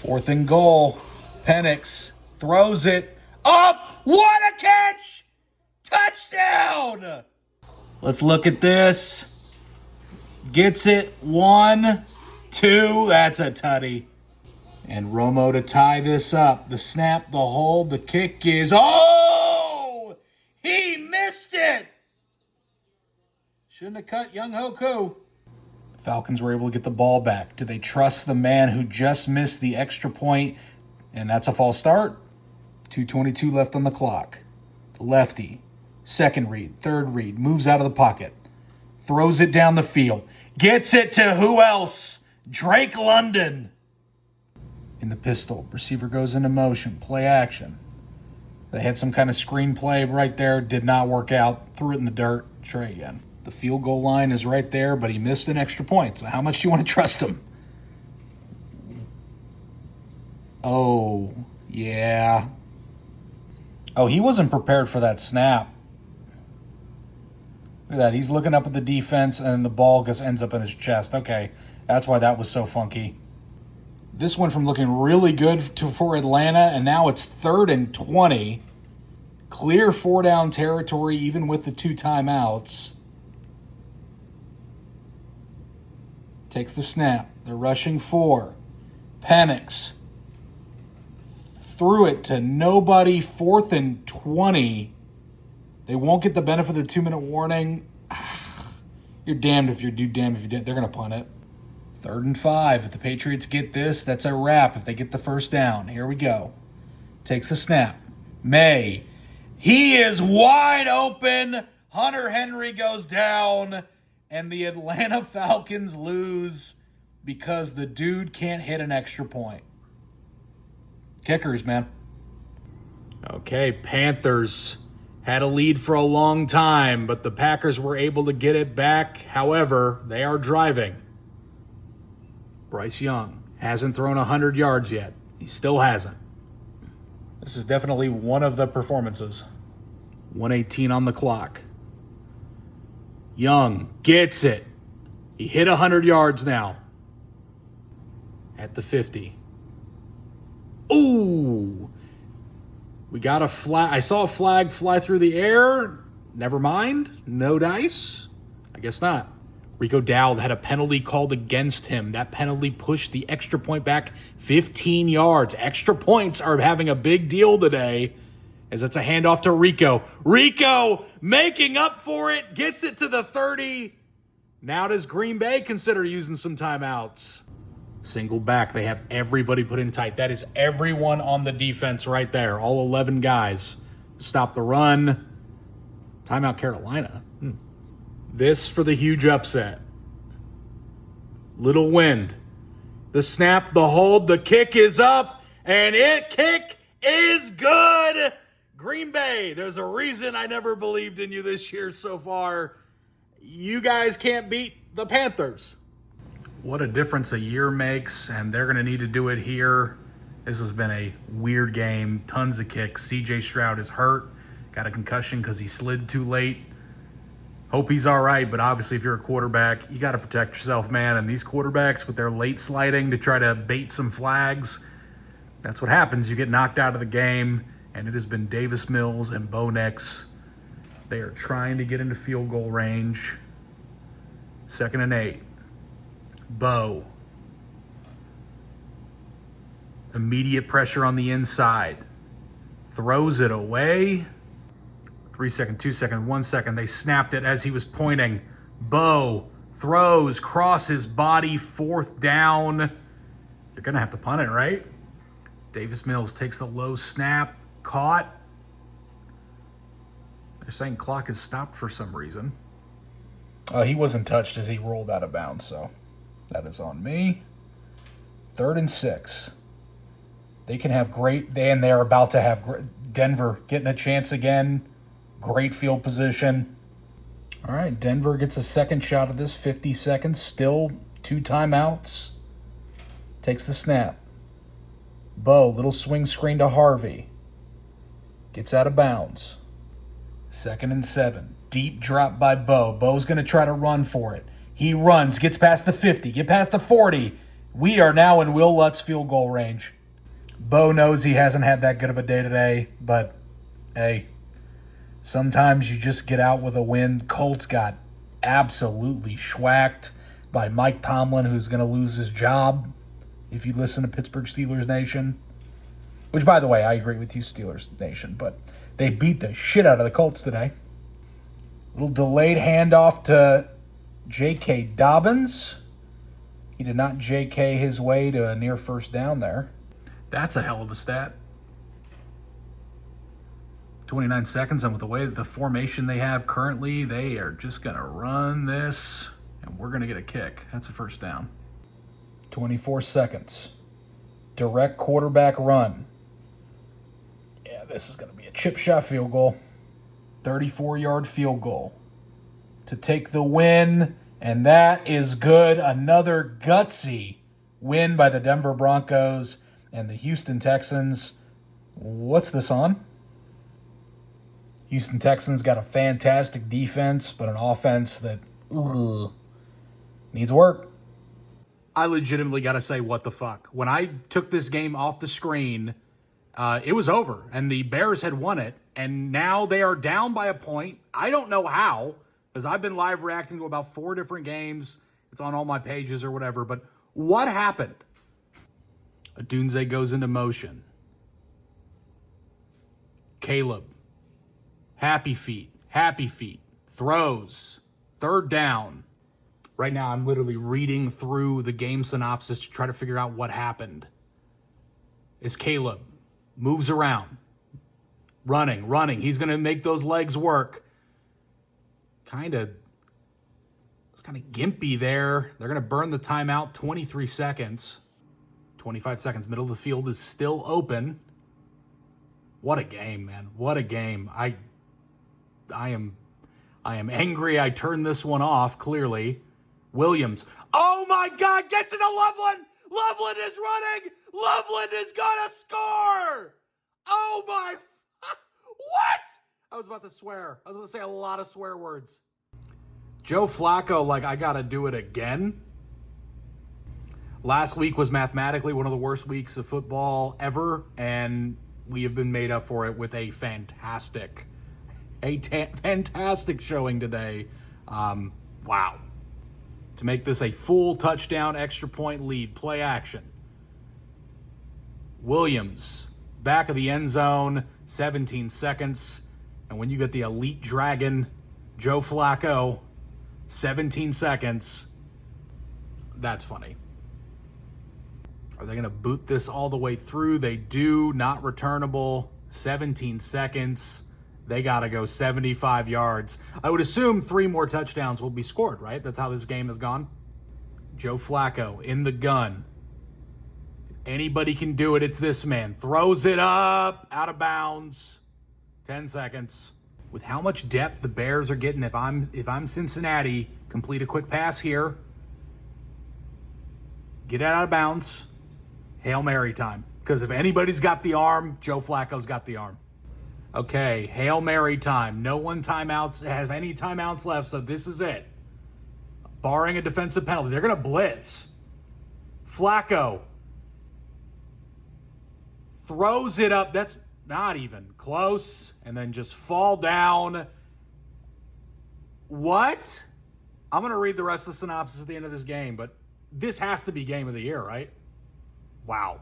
4th and goal. Penix throws it up. What a catch! Touchdown! Let's look at this. Gets it. 1, 2. That's a tutty. And Romo to tie this up. The snap, the hold, the kick is... Oh! He missed it! Shouldn't have cut Young Hoku. The Falcons were able to get the ball back. Do they trust the man who just missed the extra point? And that's a false start. 2:22 left on the clock. The lefty. Second read, third read. Moves out of the pocket. Throws it down the field. Gets it to who else? Drake London. In the pistol. Receiver goes into motion. Play action. They had some kind of screenplay right there. Did not work out. Threw it in the dirt. Try again. The field goal line is right there, but he missed an extra point. So how much do you want to trust him? Oh, yeah. Oh, he wasn't prepared for that snap. Look at that. He's looking up at the defense, and the ball just ends up in his chest. Okay, that's why that was so funky. This went from looking really good for Atlanta, and now it's 3rd and 20. Clear 4-down territory, even with the 2 timeouts. Takes the snap. They're rushing 4. Penix. Threw it to nobody. 4th and 20. They won't get the benefit of the 2-minute warning. You're damned if you do, damned if you didn't. They're going to punt it. 3rd and 5. If the Patriots get this, that's a wrap if they get the first down. Here we go. Takes the snap. May. He is wide open. Hunter Henry goes down. And the Atlanta Falcons lose because the dude can't hit an extra point. Kickers, man. Okay, Panthers had a lead for a long time, but the Packers were able to get it back. However, they are driving. Bryce Young hasn't thrown 100 yards yet. He still hasn't. This is definitely one of the performances. 1:18 on the clock. Young gets it. He hit 100 yards now. At the 50. Ooh. We got a flag. I saw a flag fly through the air. Never mind. No dice. I guess not. Rico Dowd had a penalty called against him. That penalty pushed the extra point back 15 yards. Extra points are having a big deal today as it's a handoff to Rico. Rico making up for it. Gets it to the 30. Now does Green Bay consider using some timeouts? Single back. They have everybody put in tight. That is everyone on the defense right there. All 11 guys. Stop the run. Timeout Carolina. This for the huge upset. Little wind. The snap, the hold, the kick is up, and kick is good. Green Bay, there's a reason I never believed in you this year so far. You guys can't beat the Panthers. What a difference a year makes, and they're going to need to do it here. This has been a weird game. Tons of kicks. C.J. Stroud is hurt. Got a concussion because he slid too late. Hope he's all right, but obviously if you're a quarterback, you got to protect yourself, man. And these quarterbacks with their late sliding to try to bait some flags, that's what happens. You get knocked out of the game, and it has been Davis Mills and Bo Nix. They are trying to get into field goal range. 2nd and 8. Bo. Immediate pressure on the inside. Throws it away. 3 second, 2 second, 1 second. They snapped it as he was pointing. Bo throws, crosses body, 4th down. You're going to have to punt it, right? Davis Mills takes the low snap. Caught. They're saying clock is stopped for some reason. He wasn't touched as he rolled out of bounds, so that is on me. 3rd and 6. They can have great, and they're about to have Denver getting a chance again. Great field position. All right, Denver gets a second shot of this. 50 seconds. Still 2 timeouts. Takes the snap. Bo, little swing screen to Harvey. Gets out of bounds. 2nd and 7. Deep drop by Bo. Bo's going to try to run for it. He runs, gets past the 50, get past the 40. We are now in Will Lutz's field goal range. Bo knows he hasn't had that good of a day today, but hey, sometimes you just get out with a win. Colts got absolutely schwacked by Mike Tomlin, who's going to lose his job if you listen to Pittsburgh Steelers Nation. Which, by the way, I agree with you, Steelers Nation, but they beat the shit out of the Colts today. Little delayed handoff to J.K. Dobbins. He did not J.K. his way to a near first down there. That's a hell of a stat. 29 seconds, and with the way that the formation they have currently, they are just going to run this, and we're going to get a kick. That's a first down. 24 seconds. Direct quarterback run. Yeah, this is going to be a chip shot field goal. 34-yard field goal to take the win, and that is good. Another gutsy win by the Denver Broncos and the Houston Texans. What's this on? Houston Texans got a fantastic defense, but an offense that needs work. I legitimately got to say, what the fuck? When I took this game off the screen, it was over, and the Bears had won it, and now they are down by a point. I don't know how, because I've been live reacting to about 4 different games. It's on all my pages or whatever, but what happened? Adunze goes into motion. Caleb. Happy feet. Throws. Third down. Right now, I'm literally reading through the game synopsis to try to figure out what happened. Is Caleb. Moves around. Running. He's going to make those legs work. It's kind of gimpy there. They're going to burn the timeout. 23 seconds. 25 seconds. Middle of the field is still open. What a game, man. What a game. I am angry I turned this one off, clearly. Williams. Oh my God, gets into Loveland. Loveland is running. Loveland is gonna score. Oh my, what? I was about to swear. I was going to say a lot of swear words. Joe Flacco, I gotta do it again. Last week was mathematically one of the worst weeks of football ever, and we have been made up for it with a fantastic showing today. Wow. To make this a full touchdown, extra point lead, play action. Williams, back of the end zone, 17 seconds. And when you get the elite dragon, Joe Flacco, 17 seconds, that's funny. Are they going to boot this all the way through? They do. Not returnable. 17 seconds. They got to go 75 yards. I would assume 3 more touchdowns will be scored, right? That's how this game has gone. Joe Flacco in the gun. Anybody can do it. It's this man. Throws it up. Out of bounds. 10 seconds. With how much depth the Bears are getting, if I'm Cincinnati, complete a quick pass here. Get it out of bounds. Hail Mary time. Because if anybody's got the arm, Joe Flacco's got the arm. Okay, Hail Mary time. No one have any timeouts left, so this is it. Barring a defensive penalty. They're going to blitz. Flacco throws it up. That's not even close. And then just fall down. What? I'm going to read the rest of the synopsis at the end of this game, but this has to be game of the year, right? Wow.